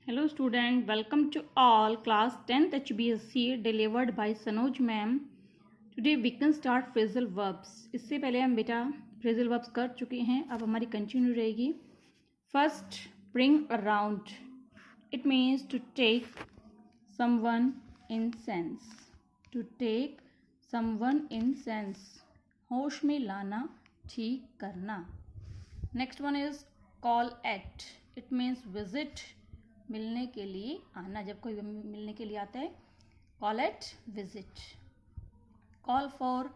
Hello student, welcome to all class 10th HBSC delivered by Sanoj ma'am. Today we can start phrasal verbs. इससे पहले हम बेटा phrasal verbs कर चुके हैं, अब हमारी कंटिन्यू रहेगी. First, bring around. It means to take someone in sense. To take someone in sense. होश में लाना, ठीक करना. Next one is call at. It means visit. मिलने के लिए आना. जब कोई मिलने के लिए आता है, call at visit. Call for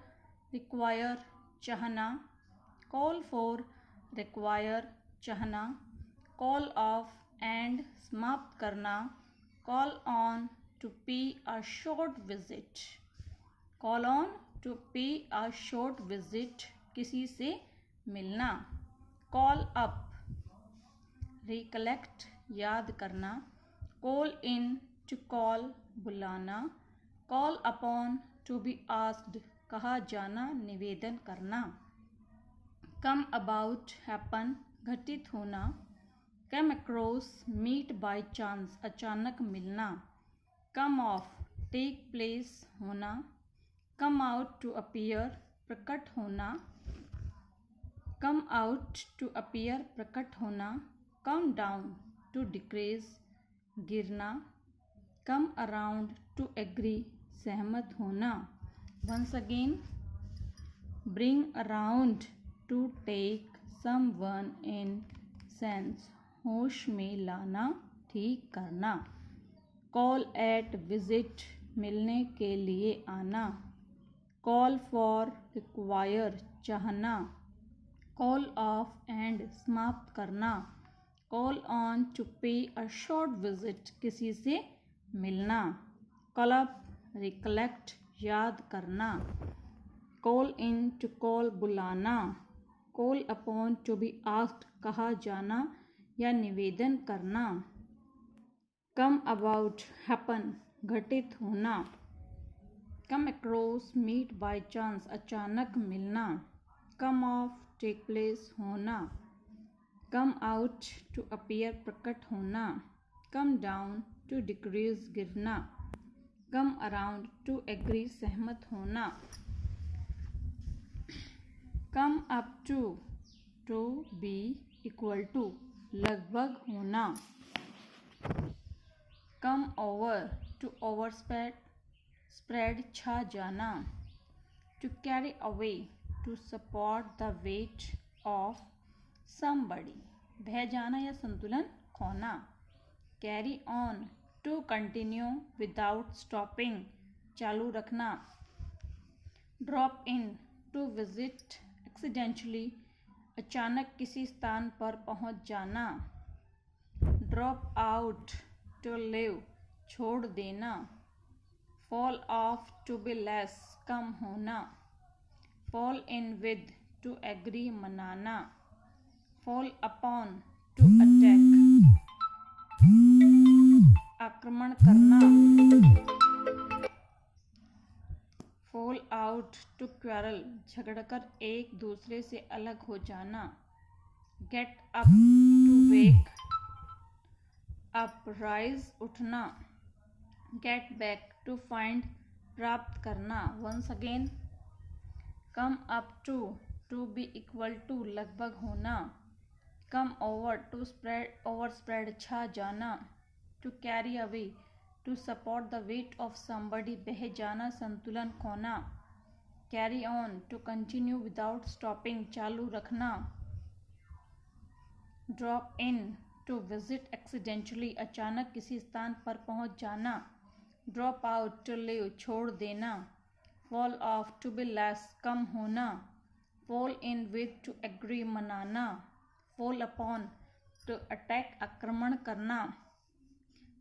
require, चाहना. कॉल फॉर रिक्वायर, चाहना. कॉल ऑफ एंड समाप्त करना. Call on to pay a short visit. Call on to pay a short visit, किसी से मिलना. कॉल अप, रिकलेक्ट, याद करना. कॉल इन, टू कॉल, बुलाना. Call upon, to be asked, कहा जाना, निवेदन करना. कम अबाउट, हैपन, घटित होना. Come across, meet by chance, अचानक मिलना. कम ऑफ, टेक प्लेस, होना. कम आउट टू अपीयर, प्रकट होना. कम आउट टू अपीयर, प्रकट होना. कम डाउन, टू डिक्रीज, गिरना. कम अराउंड, टू एग्री, सहमत होना. Once again, bring around, to take someone in sense, होश में लाना, ठीक करना. कॉल एट, विजिट, मिलने के लिए आना. कॉल फॉर रिक्वायर, चाहना. कॉल ऑफ एंड, समाप्त करना. Call on to pay a short visit, किसी से मिलना. कॉल अप, रिकलेक्ट, याद करना. कॉल इन, टू कॉल, बुलाना. Call upon, to be asked, कहा जाना या निवेदन करना. कम अबाउट, हैपन, घटित होना. Come across, meet by chance, अचानक मिलना. कम ऑफ, टेक प्लेस, होना. कम आउट, टू अपीयर, प्रकट होना. कम डाउन, टू डिक्रीज, गिरना. कम अराउंड, टू एग्री, सहमत होना. Come up to be equal to, लगभग होना. Come over, to over spread, छा जाना. To carry away, to support the weight of somebody, बह जाना या संतुलन खोना. Carry on, to continue without stopping, चालू रखना. Drop in, to visit accidentally, अचानक किसी स्थान पर पहुंच जाना. ड्रॉप आउट, टू लिव, छोड़ देना. Fall off, to be less, कम होना. Fall in with, to agree, मनाना. फॉल अपॉन, टू अटैक, आक्रमण करना. फॉल आउट, टू क्वारल, झगड़कर एक दूसरे से अलग हो जाना. Get up, to wake up, rise, उठना. गेट बैक, टू फाइंड, प्राप्त करना. Once again, come up to be equal to, लगभग होना. Come over, to over spread, छा जाना. To carry away, to support the weight of somebody, बह जाना, संतुलन खोना. Carry on, to continue without stopping, चालू रखना. Drop in, to visit accidentally, अचानक किसी स्थान पर पहुंच जाना. ड्रॉप आउट, टू लिव, छोड़ देना. Fall off, to be less, कम होना. Fall in with, to agree, मनाना. फॉल अपॉन, टू अटैक, आक्रमण करना.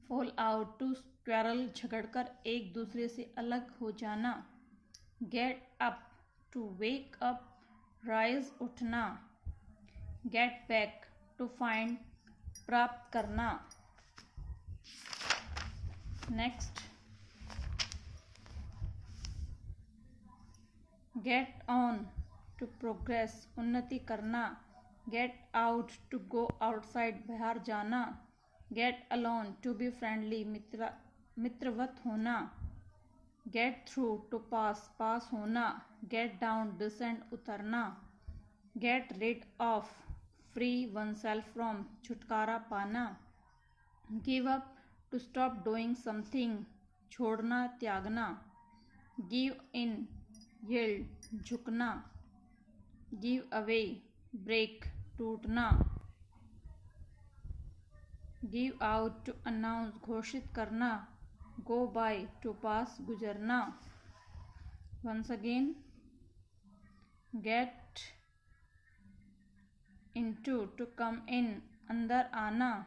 फॉल आउट, टू क्वारल, झगड़कर एक दूसरे से अलग हो जाना. Get up, to wake up, rise, उठना. गेट बैक, टू फाइंड, प्राप्त करना. Next, get on, to progress, उन्नति करना. Get out, to go outside, बाहर जाना. Get along to be friendly मित्रवत होना, गेट थ्रू टू पास होना, गेट डाउन डिसेंड उतरना, get rid of free one self from छुटकारा पाना, give up to stop doing something छोड़ना त्यागना, गिव इन यील्ड झुकना, गिव अवे ब्रेक टूटना, गिव आउट टू अनाउंस घोषित करना, गो बाय टू पास गुजरना, once again get into to come in अंदर आना,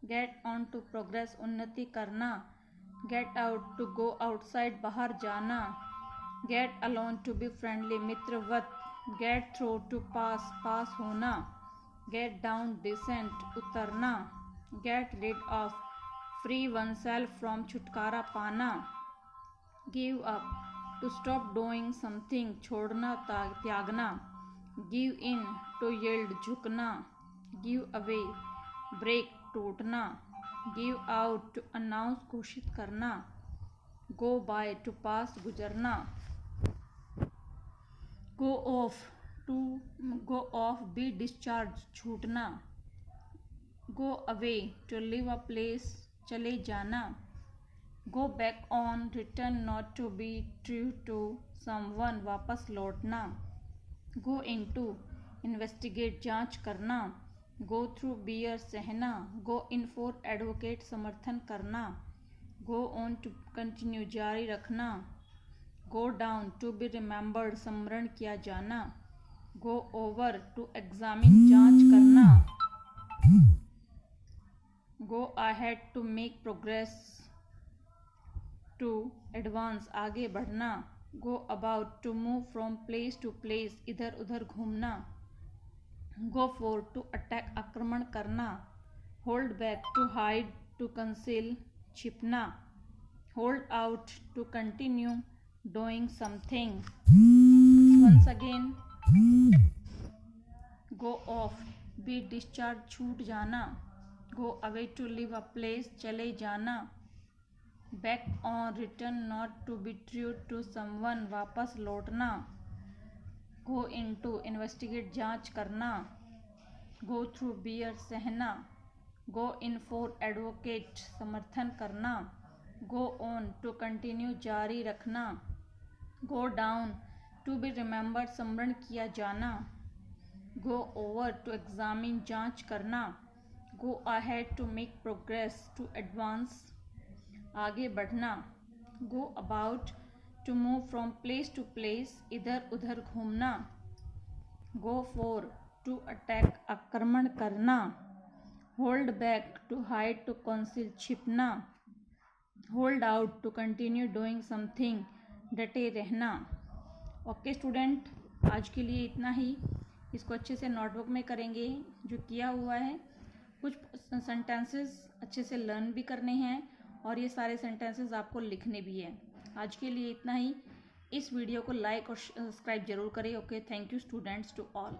गेट ऑन टू प्रोग्रेस उन्नति करना, get out to go outside बाहर जाना, get along to be friendly मित्रवत, गेट थ्रू टू पास होना, गेट डाउन डिसेंट उतरना, get rid of free one self from छुटकारा पाना, give up to stop doing something छोड़ना त्यागना, गिव इन टू यील्ड झुकना, गिव अवे ब्रेक टूटना, give out to announce घोषित करना, गो बाय टू पास गुजरना, गो ऑफ बी डिस्चार्ज छूटना, go away to leave a place चले जाना, go back on return not to be true to someone वापस लौटना, गो इनटू इन्वेस्टिगेट जांच करना, गो थ्रू बियर सहना, गो इन फॉर एडवोकेट समर्थन करना, गो ऑन टू कंटिन्यू जारी रखना, go down to be remembered स्मरण किया जाना, गो ओवर टू एग्जामिन जांच करना, go ahead to make progress to advance आगे बढ़ना, go about to move from place to place इधर उधर घूमना, गो फॉर टू अटैक आक्रमण करना, hold back to hide to conceal छिपना, hold out to continue doing something, once again go off be discharge छूट जाना, go away to leave a place चले जाना, back on return not to be true to someone वापस लौटना, go into investigate जांच करना, go through beer सहना, गो in for advocate समर्थन करना, गो ऑन टू कंटिन्यू जारी रखना, go down to be remembered स्मरण किया जाना, गो ओवर टू एग्जामिन जांच करना, go ahead to make progress to advance आगे बढ़ना, go about to move from place to place इधर उधर घूमना, गो फॉर टू अटैक आक्रमण करना, hold back to hide to conceal छिपना, hold out to continue doing something डटे रहना। ओके स्टूडेंट, आज के लिए इतना ही। इसको अच्छे से नोटबुक में करेंगे जो किया हुआ है। कुछ सेंटेंसेस अच्छे से लर्न भी करने हैं और ये सारे सेंटेंसेस आपको लिखने भी हैं। आज के लिए इतना ही। इस वीडियो को लाइक और सब्सक्राइब जरूर करें। Okay, thank you students to all.